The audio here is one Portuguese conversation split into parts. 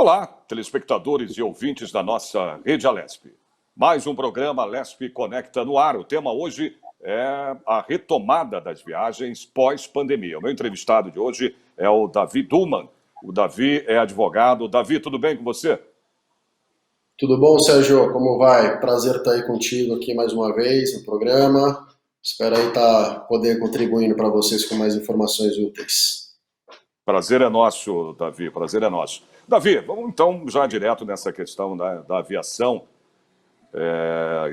Olá, telespectadores e ouvintes da nossa Rede Alesp. Mais um programa Alesp Conecta no ar. O tema hoje é a retomada das viagens pós-pandemia. O meu entrevistado de hoje é o Davi Dullmann. O Davi é advogado. Davi, tudo bem com você? Tudo bom, Sérgio? Como vai? Prazer estar aí contigo aqui mais uma vez no programa. Espero aí poder contribuindo para vocês com mais informações úteis. Prazer é nosso, Davi, prazer é nosso. Davi, vamos então já direto nessa questão da aviação,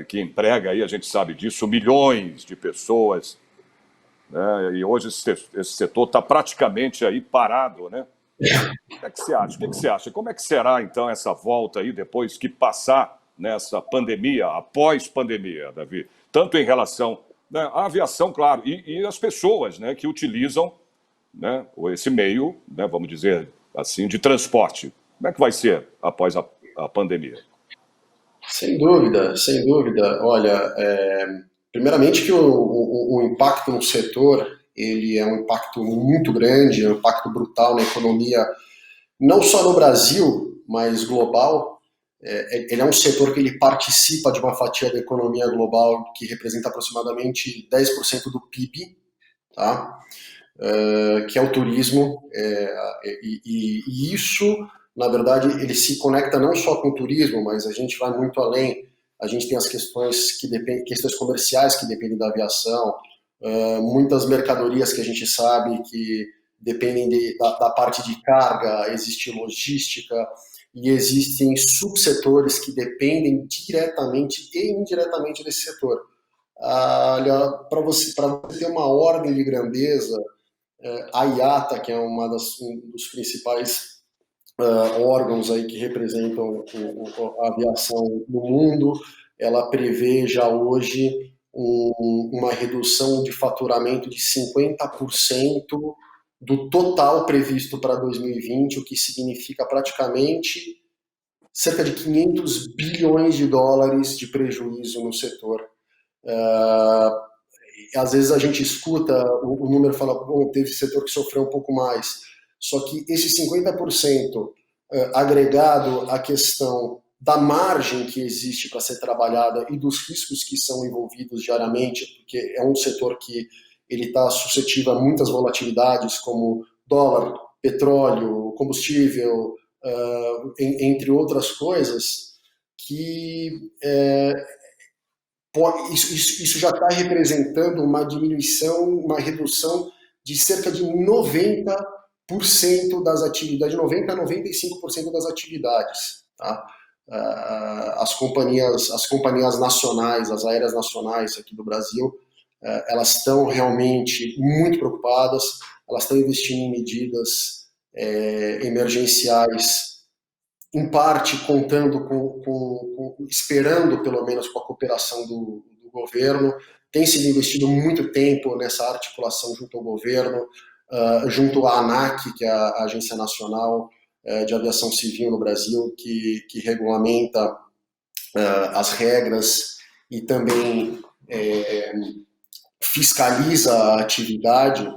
que emprega aí, a gente sabe disso, milhões de pessoas, né? E hoje esse setor está praticamente aí parado, né? O que é que você acha? O que é que você acha? Como é que será então essa volta aí depois que passar nessa pandemia, após pandemia, Davi? Tanto em relação, né, à aviação, claro, e as pessoas, né, que utilizam, né, esse meio, né, vamos dizer assim, de transporte. Como é que vai ser após a pandemia? Sem dúvida, sem dúvida. Olha, primeiramente que o impacto no setor, ele é um impacto muito grande, é um impacto brutal na economia, não só no Brasil, mas global. Ele é um setor que ele participa de uma fatia da economia global que representa aproximadamente 10% do PIB, tá? Que é o turismo, e isso, na verdade, ele se conecta não só com o turismo, mas a gente vai muito além. A gente tem as questões que dependem, questões comerciais que dependem da aviação, muitas mercadorias que a gente sabe que dependem da parte de carga, existe logística e existem subsetores que dependem diretamente e indiretamente desse setor. Olha, para você ter uma ordem de grandeza, a IATA, que é um dos principais órgãos aí que representam a aviação no mundo, ela prevê já hoje uma redução de faturamento de 50% do total previsto para 2020, o que significa praticamente cerca de 500 bilhões de dólares de prejuízo no setor. Às vezes a gente escuta o número fala, bom, teve setor que sofreu um pouco mais. Só que esse 50% agregado à questão da margem que existe para ser trabalhada e dos riscos que são envolvidos diariamente, porque é um setor que ele está suscetível a muitas volatilidades, como dólar, petróleo, combustível, entre outras coisas, que isso já está representando uma diminuição, uma redução de cerca de 90% das atividades, de 90% a 95% das atividades. Tá? As companhias nacionais, as aéreas nacionais aqui do Brasil, elas estão realmente muito preocupadas, elas estão investindo em medidas emergenciais, em parte contando esperando pelo menos com a cooperação do governo. Tem sido investido muito tempo nessa articulação junto ao governo, junto à ANAC, que é a Agência Nacional de Aviação Civil no Brasil, que regulamenta as regras e também fiscaliza a atividade.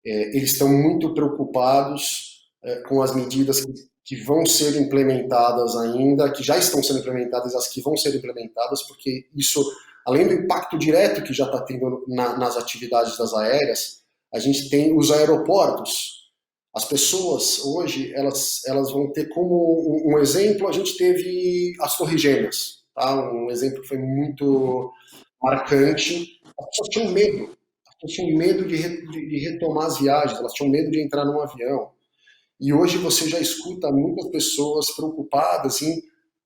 Eles estão muito preocupados com as medidas que vão ser implementadas ainda, que já estão sendo implementadas, as que vão ser implementadas, porque isso, além do impacto direto que já está tendo nas atividades das aéreas, a gente tem os aeroportos. As pessoas hoje, elas vão ter como um exemplo, a gente teve as Torres Gêmeas, tá? Um exemplo que foi muito marcante. As pessoas tinham medo. As pessoas tinham medo de retomar as viagens, elas tinham medo de entrar num avião. E hoje você já escuta muitas pessoas preocupadas em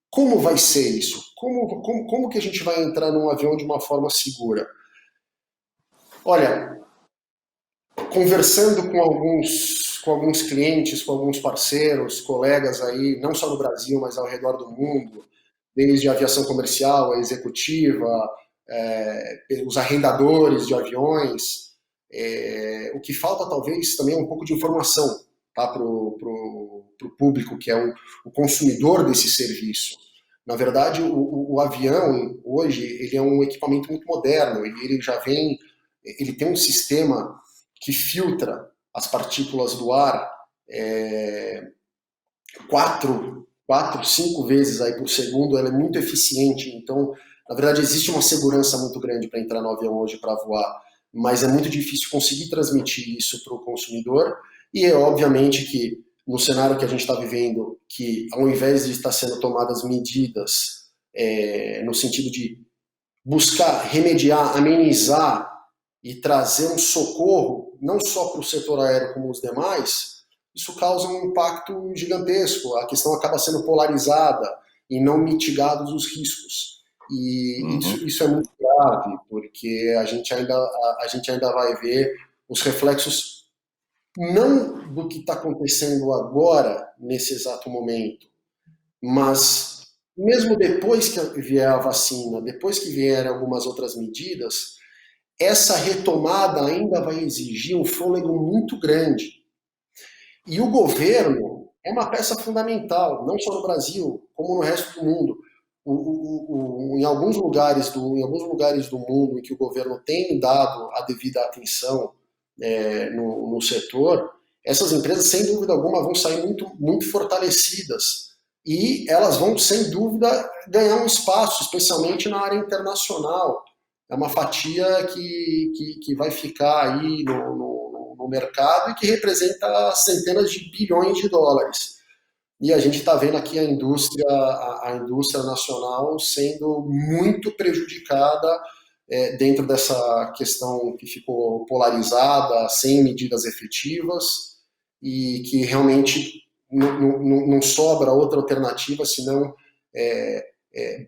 como vai ser isso? Como que a gente vai entrar num avião de uma forma segura? Olha, conversando com alguns clientes, com alguns parceiros, colegas aí, não só no Brasil, mas ao redor do mundo, desde a aviação comercial, a executiva, os arrendadores de aviões, o que falta talvez também é um pouco de informação, tá, para o público, que é o consumidor desse serviço. Na verdade, o avião, hoje, ele é um equipamento muito moderno, ele tem um sistema que filtra as partículas do ar cinco vezes aí por segundo, ela é muito eficiente. Então, na verdade, existe uma segurança muito grande para entrar no avião hoje para voar, mas é muito difícil conseguir transmitir isso para o consumidor. E é obviamente que no cenário que a gente está vivendo, que ao invés de estar sendo tomadas medidas no sentido de buscar remediar, amenizar e trazer um socorro, não só para o setor aéreo como os demais, isso causa um impacto gigantesco. A questão acaba sendo polarizada e não mitigados os riscos. E isso é muito grave, porque a gente ainda vai ver os reflexos não do que está acontecendo agora, nesse exato momento, mas mesmo depois que vier a vacina, depois que vierem algumas outras medidas, essa retomada ainda vai exigir um fôlego muito grande. E o governo é uma peça fundamental, não só no Brasil, como no resto do mundo. Em alguns lugares do mundo em que o governo tem dado a devida atenção no setor, essas empresas, sem dúvida alguma, vão sair muito, muito fortalecidas e elas vão, sem dúvida, ganhar um espaço, especialmente na área internacional. É uma fatia que vai ficar aí no mercado e que representa centenas de bilhões de dólares. E a gente está vendo aqui a indústria nacional sendo muito prejudicada dentro dessa questão que ficou polarizada, sem medidas efetivas, e que realmente não sobra outra alternativa senão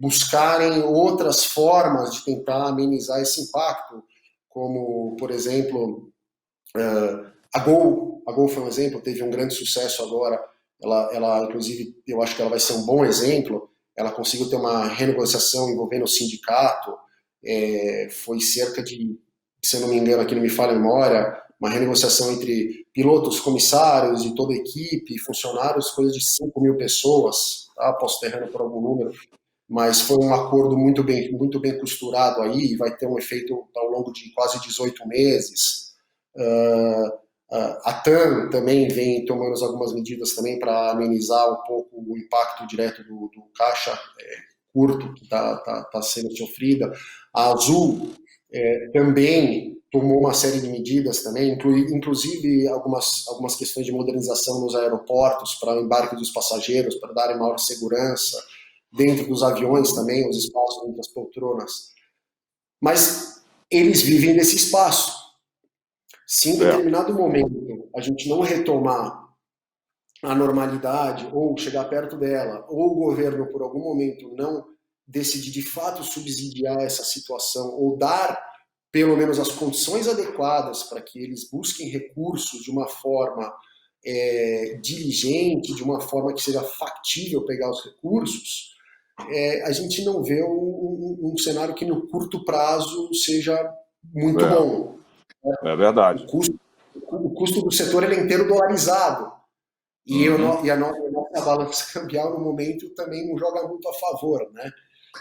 buscarem outras formas de tentar amenizar esse impacto, como, por exemplo, a Gol foi um exemplo, teve um grande sucesso agora, ela inclusive, eu acho que ela vai ser um bom exemplo, ela conseguiu ter uma renegociação envolvendo o sindicato, foi cerca de, se eu não me engano, aqui não me falha a memória, uma renegociação entre pilotos, comissários e toda a equipe, funcionários, coisa de 5 mil pessoas, tá? Posso ter errado por algum número, mas foi um acordo muito bem costurado aí, vai ter um efeito ao longo de quase 18 meses. A TAM também vem tomando algumas medidas também para amenizar um pouco o impacto direto do caixa curto que está sendo sofrida. A Azul também tomou uma série de medidas também, inclusive algumas questões de modernização nos aeroportos para o embarque dos passageiros, para darem maior segurança, dentro dos aviões também, os espaços entre as poltronas. Mas eles vivem nesse espaço. Se em determinado momento a gente não retomar a normalidade ou chegar perto dela, ou o governo por algum momento não decidir de fato subsidiar essa situação ou dar pelo menos as condições adequadas para que eles busquem recursos de uma forma diligente, de uma forma que seja factível pegar os recursos, a gente não vê um cenário que no curto prazo seja muito bom. É verdade. O custo do setor é inteiro dolarizado. E a nossa balança cambial, no momento, também não joga muito a favor, né?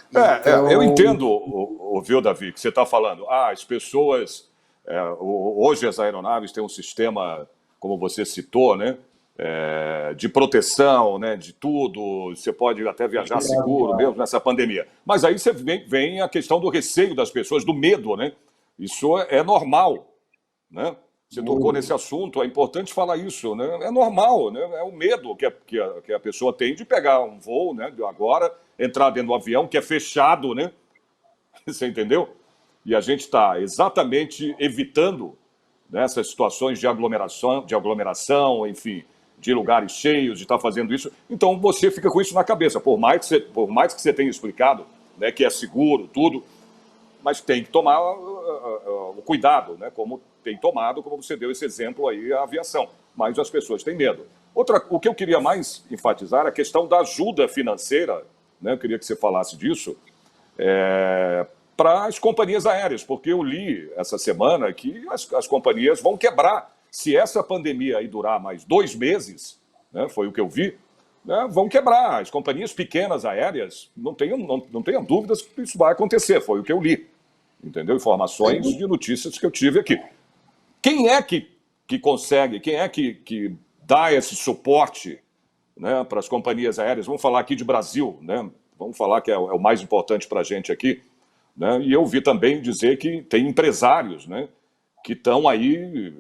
Então... eu entendo, viu, Davi, que você está falando. As pessoas... hoje as aeronaves têm um sistema, como você citou, né? De proteção, né? De tudo. Você pode até viajar seguro, mesmo nessa pandemia. Mas aí vem a questão do receio das pessoas, do medo, né? Isso é normal, né? Você tocou nesse assunto, é importante falar isso, né? É normal, né? É o medo que a pessoa tem de pegar um voo, né? Agora, entrar dentro do avião, que é fechado, né? Você entendeu? E a gente está exatamente evitando, né, essas situações de aglomeração, enfim, de lugares cheios, de estar fazendo isso. Então você fica com isso na cabeça, por mais que você tenha explicado, né, que é seguro, tudo, mas tem que tomar o cuidado, né, como tem tomado, como você deu esse exemplo aí, a aviação. Mas as pessoas têm medo. O que eu queria mais enfatizar é a questão da ajuda financeira, né, eu queria que você falasse disso, para as companhias aéreas, porque eu li essa semana que as companhias vão quebrar. Se essa pandemia aí durar mais 2 meses, né, foi o que eu vi, né, vão quebrar. As companhias pequenas aéreas, não tenham dúvidas que isso vai acontecer, foi o que eu li. Entendeu? Informações de notícias que eu tive aqui. Quem é que consegue, quem é que dá esse suporte né, para as companhias aéreas. Vamos falar aqui de Brasil, né? Vamos falar que é o mais importante para a gente aqui. Né? E eu vi também dizer que tem empresários, né, que estão aí,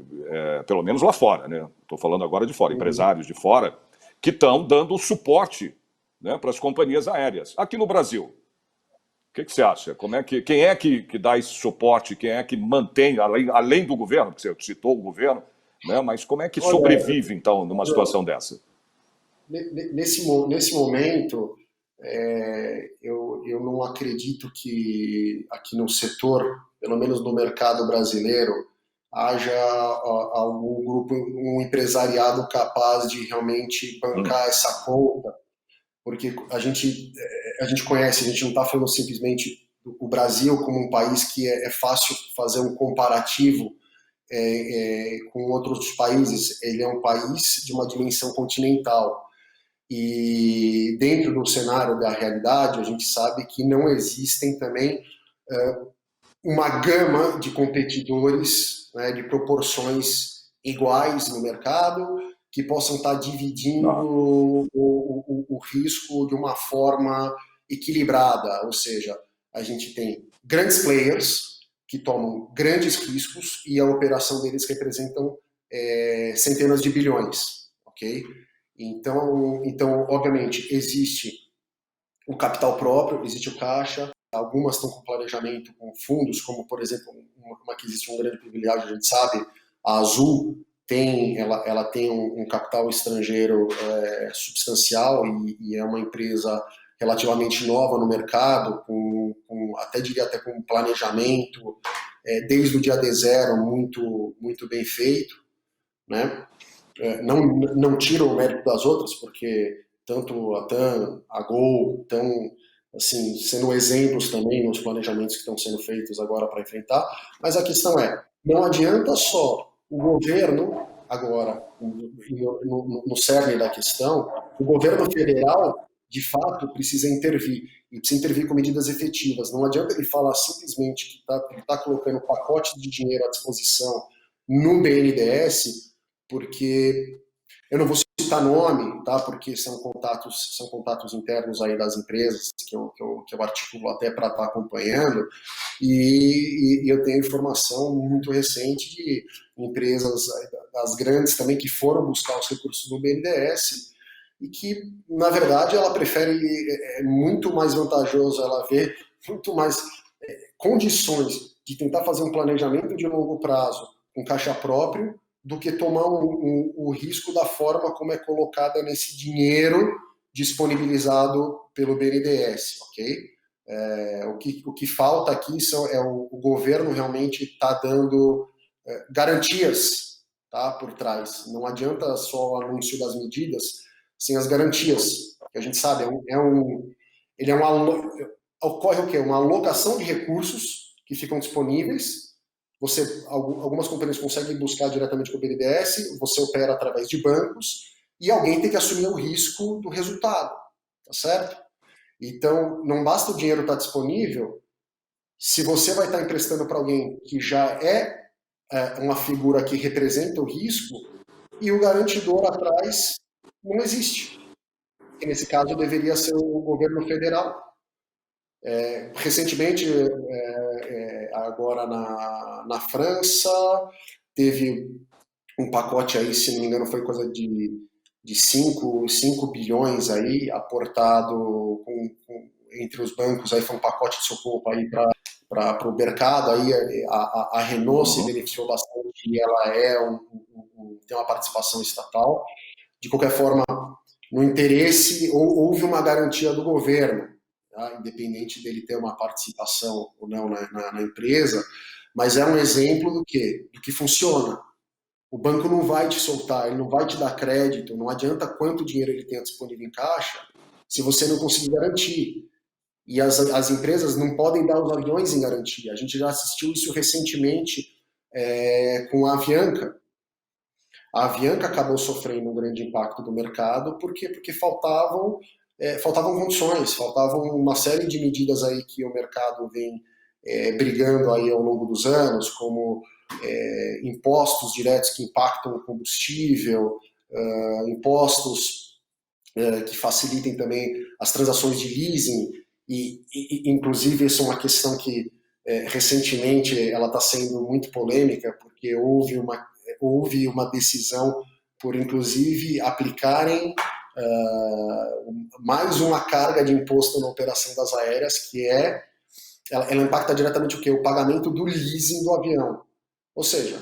pelo menos lá fora, né? Estou falando agora de fora, empresários de fora, que estão dando suporte, né, para as companhias aéreas. Aqui no Brasil, o que você acha? Quem é que dá esse suporte? Quem é que mantém, além do governo, porque você citou o governo, né? Mas como é que Olha, sobrevive, então, numa situação dessa? nesse momento, eu não acredito que aqui no setor, pelo menos no mercado brasileiro, haja algum grupo, um empresariado capaz de realmente bancar essa conta, porque a gente conhece, a gente não está falando simplesmente o Brasil como um país que é fácil fazer um comparativo com outros países. Ele é um país de uma dimensão continental. E dentro do cenário da realidade, a gente sabe que não existem também uma gama de competidores, né, de proporções iguais no mercado, que possam estar dividindo o risco de uma forma equilibrada. Ou seja, a gente tem grandes players que tomam grandes riscos e a operação deles representam centenas de bilhões, ok? Então, obviamente, existe o capital próprio, existe o caixa, algumas estão com planejamento com fundos, como, por exemplo, uma que existe um grande privilégio, a gente sabe, a Azul ela tem um capital estrangeiro substancial e é uma empresa relativamente nova no mercado, até diria até com planejamento, desde o dia D0 muito bem feito, né? Não tira o mérito das outras, porque tanto a TAM, a Gol estão assim, sendo exemplos também nos planejamentos que estão sendo feitos agora para enfrentar, mas a questão não adianta só o governo, agora, no cerne da questão, o governo federal, de fato, precisa intervir, e precisa intervir com medidas efetivas. Não adianta ele falar simplesmente que está colocando pacote de dinheiro à disposição no BNDES, porque eu não vou citar nome, tá? Porque são contatos internos aí das empresas que eu articulo até para estar acompanhando, e eu tenho informação muito recente de empresas das grandes também que foram buscar os recursos do BNDES e que, na verdade, ela prefere, é muito mais vantajoso ela ver muito mais condições de tentar fazer um planejamento de longo prazo com caixa próprio do que tomar o risco da forma como é colocada nesse dinheiro disponibilizado pelo BNDES, ok? O que falta aqui o governo realmente está dando garantias, tá, por trás. Não adianta só o anúncio das medidas sem as garantias, que a gente sabe, ocorre o quê? Uma alocação de recursos que ficam disponíveis. Algumas companhias conseguem buscar diretamente com o BNDES, você opera através de bancos e alguém tem que assumir o risco do resultado, tá certo? Então, não basta o dinheiro estar disponível, se você vai estar emprestando para alguém que já uma figura que representa o risco e o garantidor atrás não existe. E nesse caso deveria ser o governo federal. Recentemente, agora na França, teve um pacote aí, se não me engano, foi coisa de 5 bilhões aí, aportado entre os bancos, aí foi um pacote de socorro aí para o mercado, aí a Renault se beneficiou bastante e ela tem uma participação estatal. De qualquer forma, no interesse, houve uma garantia do governo, tá? Independente dele ter uma participação ou não na empresa, mas é um exemplo do que funciona. O banco não vai te soltar, ele não vai te dar crédito, não adianta quanto dinheiro ele tenha disponível em caixa, se você não conseguir garantir. E as empresas não podem dar os aviões em garantia. A gente já assistiu isso recentemente com a Avianca. A Avianca acabou sofrendo um grande impacto do mercado, por quê? Porque faltavam condições, faltavam uma série de medidas aí que o mercado vem brigando aí ao longo dos anos, como impostos diretos que impactam o combustível, impostos que facilitem também as transações de leasing, inclusive isso é uma questão que recentemente ela está sendo muito polêmica, porque houve uma decisão por inclusive aplicarem mais uma carga de imposto na operação das aéreas, que ela impacta diretamente o quê? O pagamento do leasing do avião. Ou seja,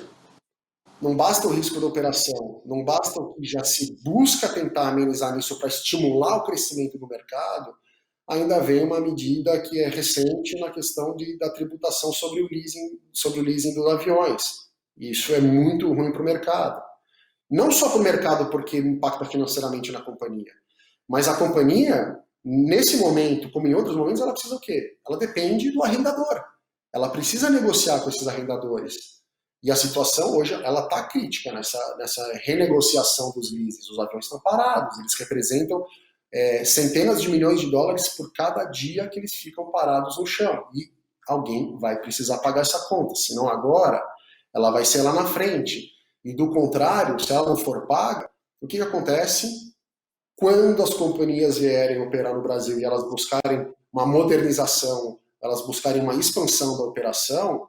não basta o risco da operação, não basta o que já se busca tentar amenizar nisso para estimular o crescimento do mercado, ainda vem uma medida que é recente na questão da tributação sobre o leasing dos aviões. Isso é muito ruim para o mercado. Não só para o mercado porque impacta financeiramente na companhia, mas a companhia, nesse momento, como em outros momentos, ela precisa o quê? Ela depende do arrendador. Ela precisa negociar com esses arrendadores. E a situação hoje, ela está crítica nessa renegociação dos leases. Os aviões estão parados, eles representam centenas de milhões de dólares por cada dia que eles ficam parados no chão. E alguém vai precisar pagar essa conta, senão agora ela vai ser lá na frente. E do contrário, se ela não for paga, o que acontece? Quando as companhias vierem operar no Brasil e elas buscarem uma modernização, elas buscarem uma expansão da operação,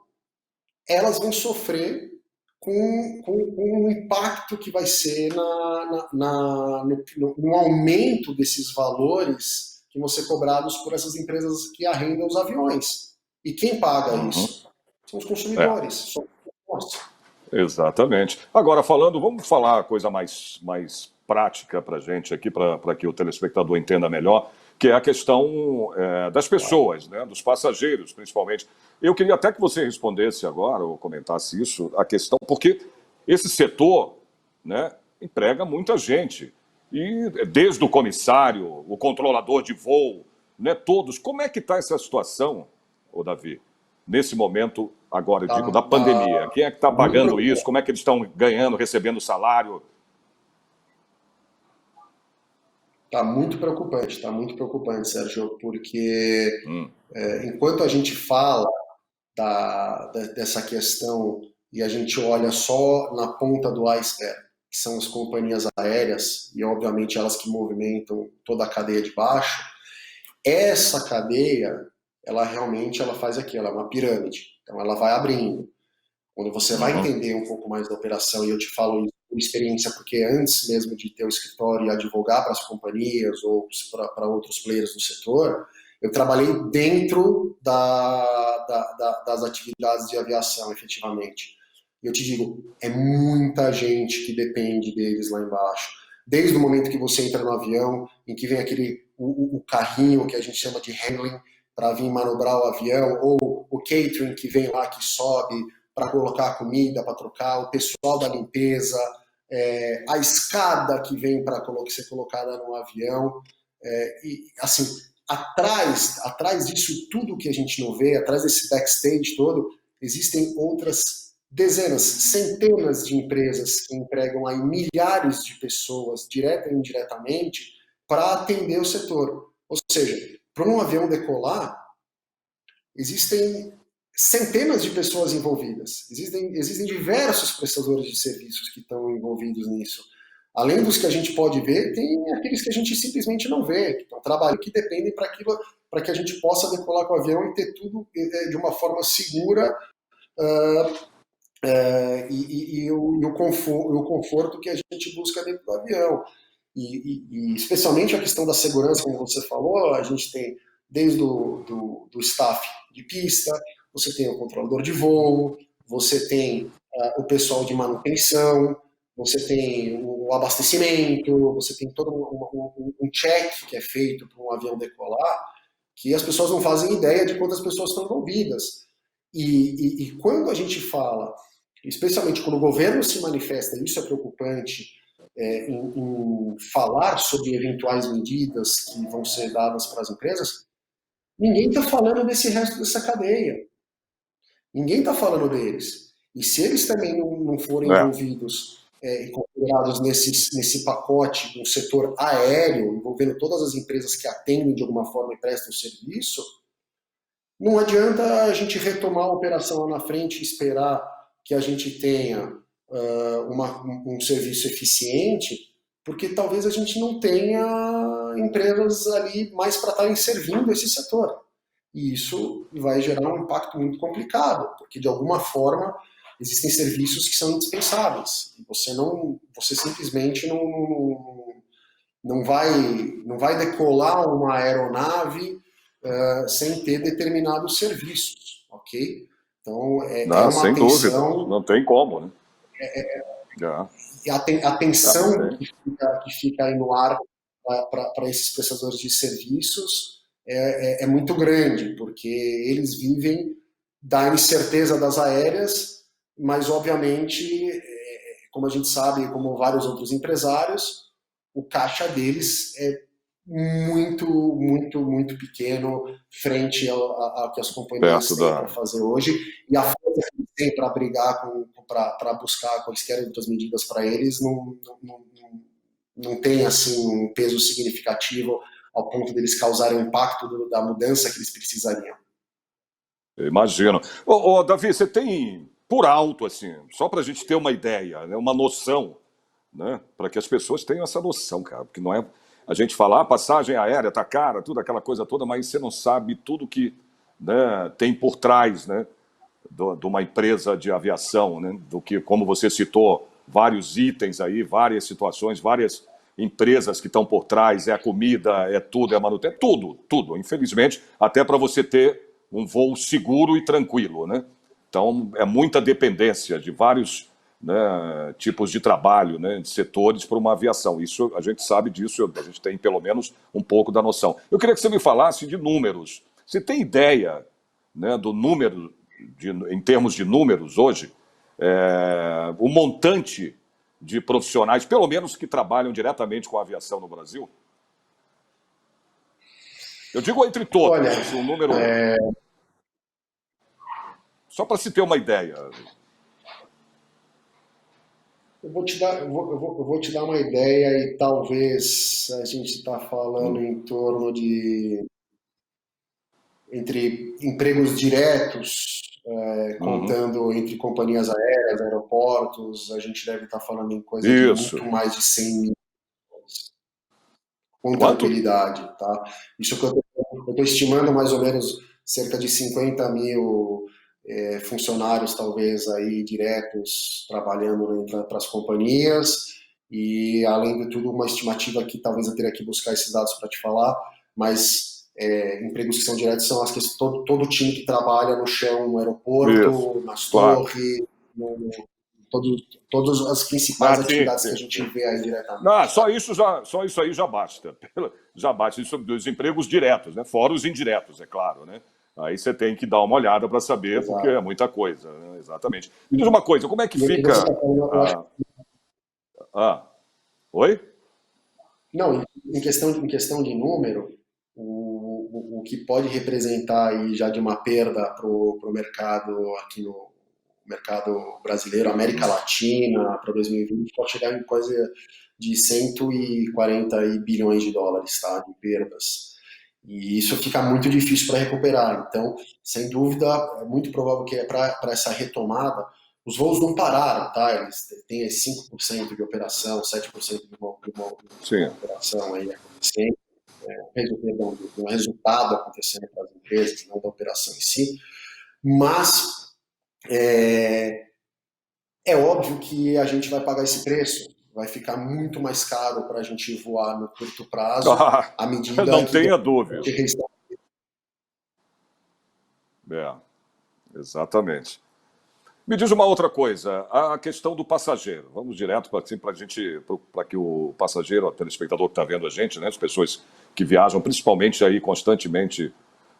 elas vão sofrer com o impacto que vai ser no aumento desses valores que vão ser cobrados por essas empresas que arrendam os aviões. E quem paga isso? São os consumidores. Somos nós. Exatamente. Agora, vamos falar coisa mais prática para a gente aqui, para que o telespectador entenda melhor, que é a questão das pessoas, né, dos passageiros, principalmente. Eu queria até que você respondesse agora, ou comentasse isso, a questão, porque esse setor, né, emprega muita gente. E desde o comissário, o controlador de voo, né, todos. Como é que está essa situação, ô Davi, nesse momento, agora, digo, da pandemia? Quem é que está pagando isso? Como é que eles estão ganhando, recebendo salário? Está muito preocupante, Sérgio, porque enquanto a gente fala dessa questão e a gente olha só na ponta do iceberg, que são as companhias aéreas, e obviamente elas que movimentam toda a cadeia de baixo, essa cadeia, ela realmente faz aquilo, é uma pirâmide, então ela vai abrindo. Quando você vai entender um pouco mais da operação, e eu te falo isso por experiência, porque antes mesmo de ter o escritório e advogar para as companhias ou para outros players do setor, eu trabalhei dentro das atividades de aviação, efetivamente. E eu te digo, é muita gente que depende deles lá embaixo. Desde o momento que você entra no avião, em que vem o carrinho que a gente chama de handling, para vir manobrar o avião, ou o catering que vem lá, que sobe para colocar a comida, para trocar, o pessoal da limpeza, a escada que vem para ser colocada no avião. E, assim, atrás disso tudo que a gente não vê, atrás desse backstage todo, existem outras dezenas, centenas de empresas que empregam aí milhares de pessoas, direta e indiretamente, para atender o setor. Ou seja, para um avião decolar, existem centenas de pessoas envolvidas. Existem diversos prestadores de serviços que estão envolvidos nisso. Além dos que a gente pode ver, tem aqueles que a gente simplesmente não vê, que estão trabalhando, que dependem para que a gente possa decolar com o avião e ter tudo de uma forma segura e o conforto que a gente busca dentro do avião. E especialmente a questão da segurança, como você falou, a gente tem desde do staff de pista, você tem o controlador de voo, você tem o pessoal de manutenção, você tem o abastecimento, você tem todo um check que é feito para um avião decolar, que as pessoas não fazem ideia de quantas pessoas estão envolvidas. E quando a gente fala, especialmente quando o governo se manifesta, isso é preocupante, em falar sobre eventuais medidas que vão ser dadas para as empresas, ninguém está falando desse resto dessa cadeia. Ninguém está falando deles. E se eles também não forem envolvidos e considerados nesse pacote do setor aéreo, envolvendo todas as empresas que atendem de alguma forma e prestam serviço, não adianta a gente retomar a operação lá na frente e esperar que a gente tenha um serviço eficiente, porque talvez a gente não tenha empresas ali mais para estarem servindo esse setor. E isso vai gerar um impacto muito complicado, porque de alguma forma existem serviços que são indispensáveis. E você simplesmente não vai decolar uma aeronave sem ter determinados serviços, ok? Então é Não, uma sem dúvida, atenção. não tem como, né? E a tensão que fica aí no ar para esses prestadores de serviços é muito grande, porque eles vivem da incerteza das aéreas, mas obviamente, como a gente sabe, como vários outros empresários, o caixa deles é muito, muito, muito pequeno frente ao que as companhias Perto têm da. para fazer hoje, e a força que eles têm para brigar, para buscar quaisquer outras medidas para eles, não tem assim um peso significativo ao ponto deles causarem o impacto da mudança que eles precisariam. Eu imagino. Davi, você tem por alto, assim, só para a gente ter uma ideia, né, uma noção, né, para que as pessoas tenham essa noção, cara, porque não é a gente falar, passagem aérea tá cara, tudo aquela coisa toda, mas você não sabe tudo que, né, tem por trás, né, de uma empresa de aviação, né, do que, como você citou, vários itens aí, várias situações, várias empresas que estão por trás, é a comida, é tudo, é a manutenção, é tudo, tudo, infelizmente, até para você ter um voo seguro e tranquilo, né? Então, é muita dependência de vários, né, tipos de trabalho, né, de setores para uma aviação. Isso, a gente sabe disso, a gente tem pelo menos um pouco da noção. Eu queria que você me falasse de números. Você tem ideia, né, do número, em termos de números hoje, o montante de profissionais, pelo menos que trabalham diretamente com a aviação no Brasil? Eu digo entre todos, Olha, assim, um número. Só para se ter uma ideia. eu vou te dar uma ideia e talvez a gente está falando em torno de entre empregos diretos, Uhum. contando entre companhias aéreas, aeroportos, a gente deve estar falando em coisa de Isso. muito mais de 100 mil, com Quanto? tranquilidade, tá? Isso que eu estou estimando mais ou menos cerca de 50 mil funcionários, talvez, aí diretos, trabalhando para as companhias, e além de tudo, uma estimativa que talvez eu teria que buscar esses dados para te falar, mas empregos que são diretos são as que todo o time que trabalha no chão, no Isso. aeroporto, nas Claro. torres, todo, todas as principais Ah, sim, atividades que a sim, gente sim. vê aí diretamente. Não, só isso aí já basta. Já basta isso dos empregos diretos, né? Fora os indiretos, é claro, né? Aí você tem que dar uma olhada para saber, porque é Exato. muita coisa, né? Exatamente. Me diz uma coisa, como é que E você fica está falando, eu acho. a... Ah, oi? Não, em questão de número, o que pode representar aí já de uma perda para o mercado aqui no mercado brasileiro, América Latina, para 2020, pode chegar em coisa de 140 bilhões de dólares, tá? De perdas. E isso fica muito difícil para recuperar. Então, sem dúvida, é muito provável que para essa retomada, os voos não pararam, tá? Eles têm 5% de operação, 7% de uma Sim. operação aí acontecendo, perdão, de um resultado acontecendo para as empresas, não da operação em si. Mas é óbvio que a gente vai pagar esse preço. Vai ficar muito mais caro para a gente voar no curto prazo, Ah, à medida não que tenha dúvida. É, exatamente. Me diz uma outra coisa, a questão do passageiro. Vamos direto para assim, a gente, para que o passageiro, o telespectador que está vendo a gente, né, as pessoas que viajam, principalmente aí constantemente,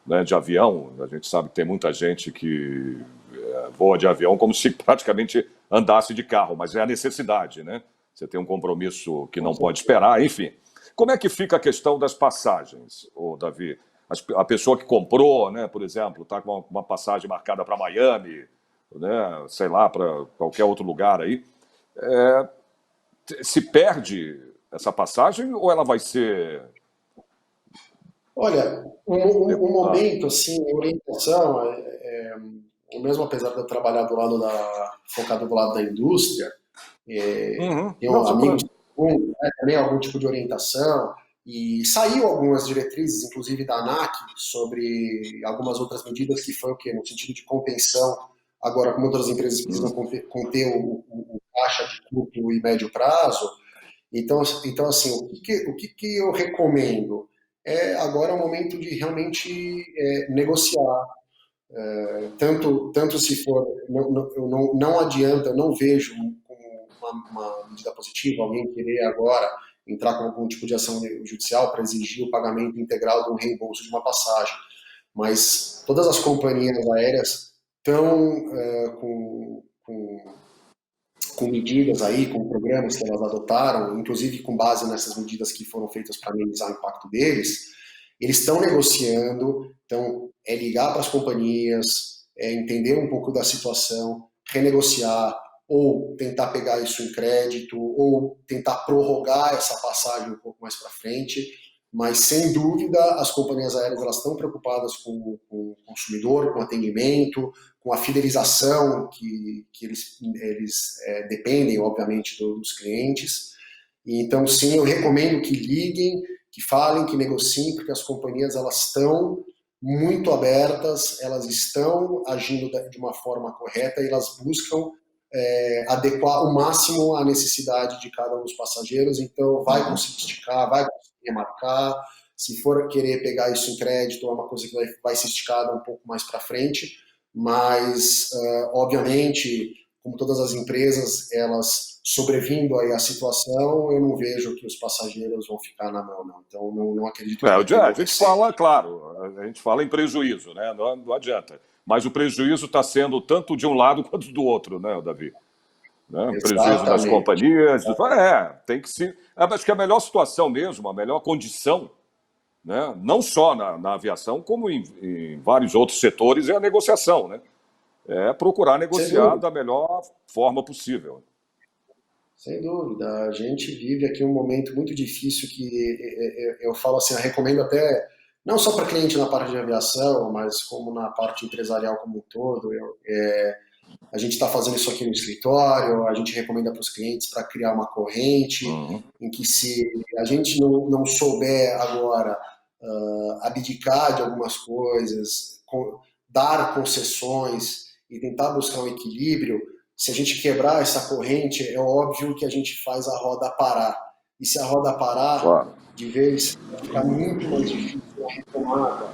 né, de avião, a gente sabe que tem muita gente que voa de avião como se praticamente andasse de carro, mas é a necessidade, né? Você tem um compromisso que não pode esperar, enfim. Como é que fica a questão das passagens, ô Davi? A pessoa que comprou, né, por exemplo, está com uma passagem marcada para Miami, né, sei lá, para qualquer outro lugar aí, se perde essa passagem ou ela vai ser... Olha, um Ah, momento, assim, orientação, mesmo apesar de eu trabalhar focado do lado da indústria, uhum. Não, tenho só para... amigos que também algum tipo de orientação, E saiu algumas diretrizes, inclusive da ANAC, sobre algumas outras medidas que foi o quê? No sentido de contenção. Agora, como outras empresas precisam conter o caixa de curto e médio prazo, então assim, o que eu recomendo? Agora é o momento de realmente negociar. Tanto se for, não adianta, eu não vejo como uma medida positiva alguém querer agora entrar com algum tipo de ação judicial para exigir o pagamento integral de um reembolso de uma passagem. Mas todas as companhias aéreas estão com medidas aí, com programas que elas adotaram, inclusive com base nessas medidas que foram feitas para amenizar o impacto deles, eles estão negociando, então ligar para as companhias, entender um pouco da situação, renegociar, ou tentar pegar isso em crédito, ou tentar prorrogar essa passagem um pouco mais para frente, mas sem dúvida as companhias aéreas elas estão preocupadas com o consumidor, com o atendimento, com a fidelização que eles dependem, obviamente, dos clientes. E, então, sim, eu recomendo que liguem, que falem, que negociem, porque as companhias elas estão muito abertas, elas estão agindo de uma forma correta e elas buscam adequar o máximo à necessidade de cada um dos passageiros. Então, vai conseguir esticar, vai conseguir remarcar. Se for querer pegar isso em crédito, é uma coisa que vai se esticar um pouco mais para frente. Mas, obviamente, como todas as empresas, elas sobrevindo aí à situação, eu não vejo que os passageiros vão ficar na mão, não. Então, não acredito que vai A gente fala, claro, a gente fala em prejuízo, né? Não adianta. Mas o prejuízo está sendo tanto de um lado quanto do outro, né, Davi? Né? Prejuízo das companhias. Tem que se. Acho que a melhor situação mesmo, a melhor condição, né? Não só na aviação, como em vários outros setores, é a negociação, né? É procurar negociar da melhor forma possível. Sem dúvida. A gente vive aqui um momento muito difícil que eu falo assim, eu recomendo até, não só para cliente na parte de aviação, mas como na parte empresarial como um todo. A gente está fazendo isso aqui no escritório, a gente recomenda para os clientes para criar uma corrente, em que se a gente não souber agora abdicar de algumas coisas, dar concessões e tentar buscar um equilíbrio, se a gente quebrar essa corrente, é óbvio que a gente faz a roda parar. E se a roda parar, de vez, vai ficar muito mais difícil a retomada.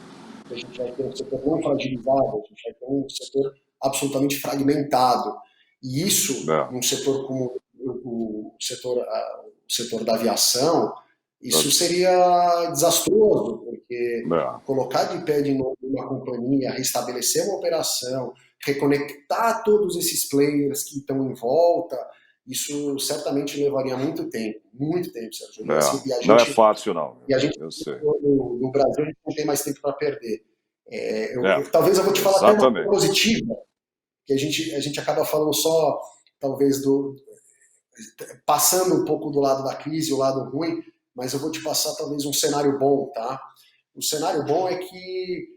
A gente vai ter um setor não fragilizado, a gente vai ter um setor absolutamente fragmentado. E isso, num setor como o setor da aviação, isso seria desastroso, porque colocar de pé de novo uma companhia, restabelecer uma operação, reconectar todos esses players que estão em volta, isso certamente levaria muito tempo, Sérgio. Não é fácil, não. E a gente, no Brasil, a gente não tem mais tempo para perder. Talvez eu vou te falar até uma coisa positiva, que a gente acaba falando só, talvez, passando um pouco do lado da crise, o lado ruim, mas eu vou te passar talvez um cenário bom, tá? O cenário bom é que,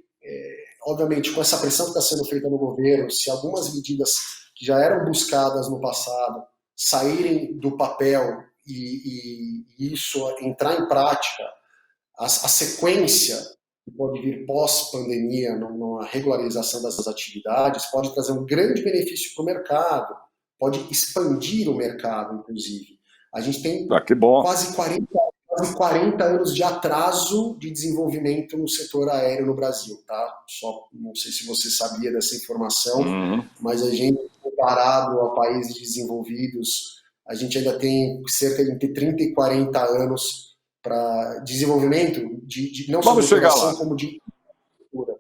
obviamente, com essa pressão que está sendo feita no governo, se algumas medidas que já eram buscadas no passado saírem do papel e isso entrar em prática, a sequência que pode vir pós-pandemia, numa regularização dessas atividades, pode trazer um grande benefício para o mercado, pode expandir o mercado, inclusive. A gente tem quase 40 anos de atraso de desenvolvimento no setor aéreo no Brasil, tá? Só não sei se você sabia dessa informação, mas a gente, comparado a países desenvolvidos, a gente ainda tem cerca de entre 30 e 40 anos para desenvolvimento não só de operação, como de infraestrutura.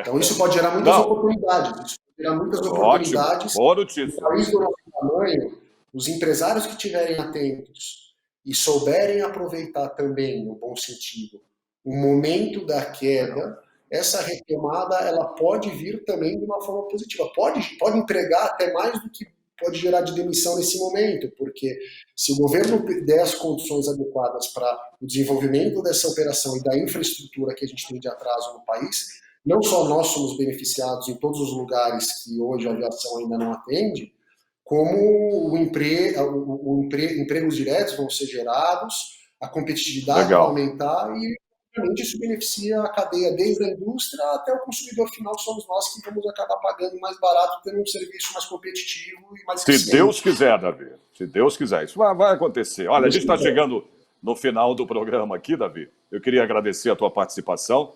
Então isso pode gerar muitas oportunidades. Isso pode gerar muitas oportunidades. Boa notícia. No país do nosso tamanho, os empresários que estiverem atentos e souberem aproveitar também, no bom sentido, o momento da queda, essa retomada ela pode vir também de uma forma positiva. Pode empregar até mais do que pode gerar de demissão nesse momento, porque se o governo der as condições adequadas para o desenvolvimento dessa operação e da infraestrutura que a gente tem de atraso no país, não só nós somos beneficiados em todos os lugares que hoje a aviação ainda não atende, como empregos diretos vão ser gerados, a competitividade vai Legal. aumentar e, obviamente, isso beneficia a cadeia desde a indústria até o consumidor final, que somos nós que vamos acabar pagando mais barato, tendo um serviço mais competitivo e mais Se Deus eficiente. quiser, Davi. Se Deus quiser. Isso vai acontecer. Olha, a gente está chegando no final do programa aqui, Davi. Eu queria agradecer a tua participação,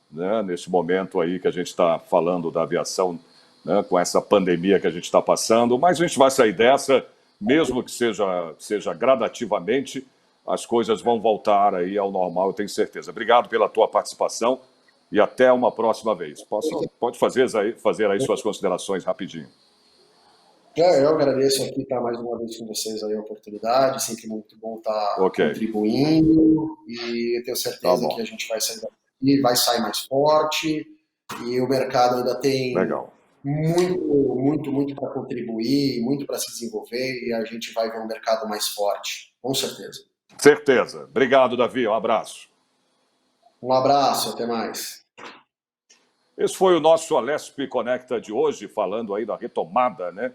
né, neste momento aí que a gente está falando da aviação, né, com essa pandemia que a gente está passando, mas a gente vai sair dessa, mesmo que seja gradativamente, as coisas vão voltar aí ao normal, eu tenho certeza. Obrigado pela tua participação e até uma próxima vez. Pode fazer aí suas considerações rapidinho. Eu agradeço aqui estar mais uma vez com vocês aí a oportunidade, sempre muito bom estar Ok, contribuindo e eu tenho tá certeza que bom. a gente vai sair daqui, vai sair mais forte e o mercado ainda tem Legal. muito para contribuir, muito para se desenvolver e a gente vai ver um mercado mais forte, com certeza. Certeza. Obrigado, Davi. Um abraço. Um abraço, até mais. Esse foi o nosso Alesp Conecta de hoje, falando aí da retomada, né,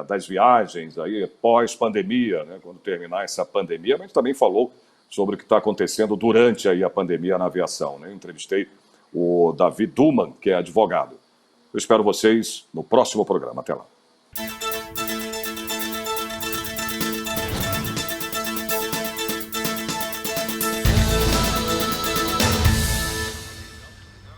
das viagens aí pós-pandemia, né, quando terminar essa pandemia, mas também falou sobre o que está acontecendo durante aí a pandemia na aviação, né? Eu entrevistei o Davi Duman, que é advogado. Eu espero vocês no próximo programa. Até lá.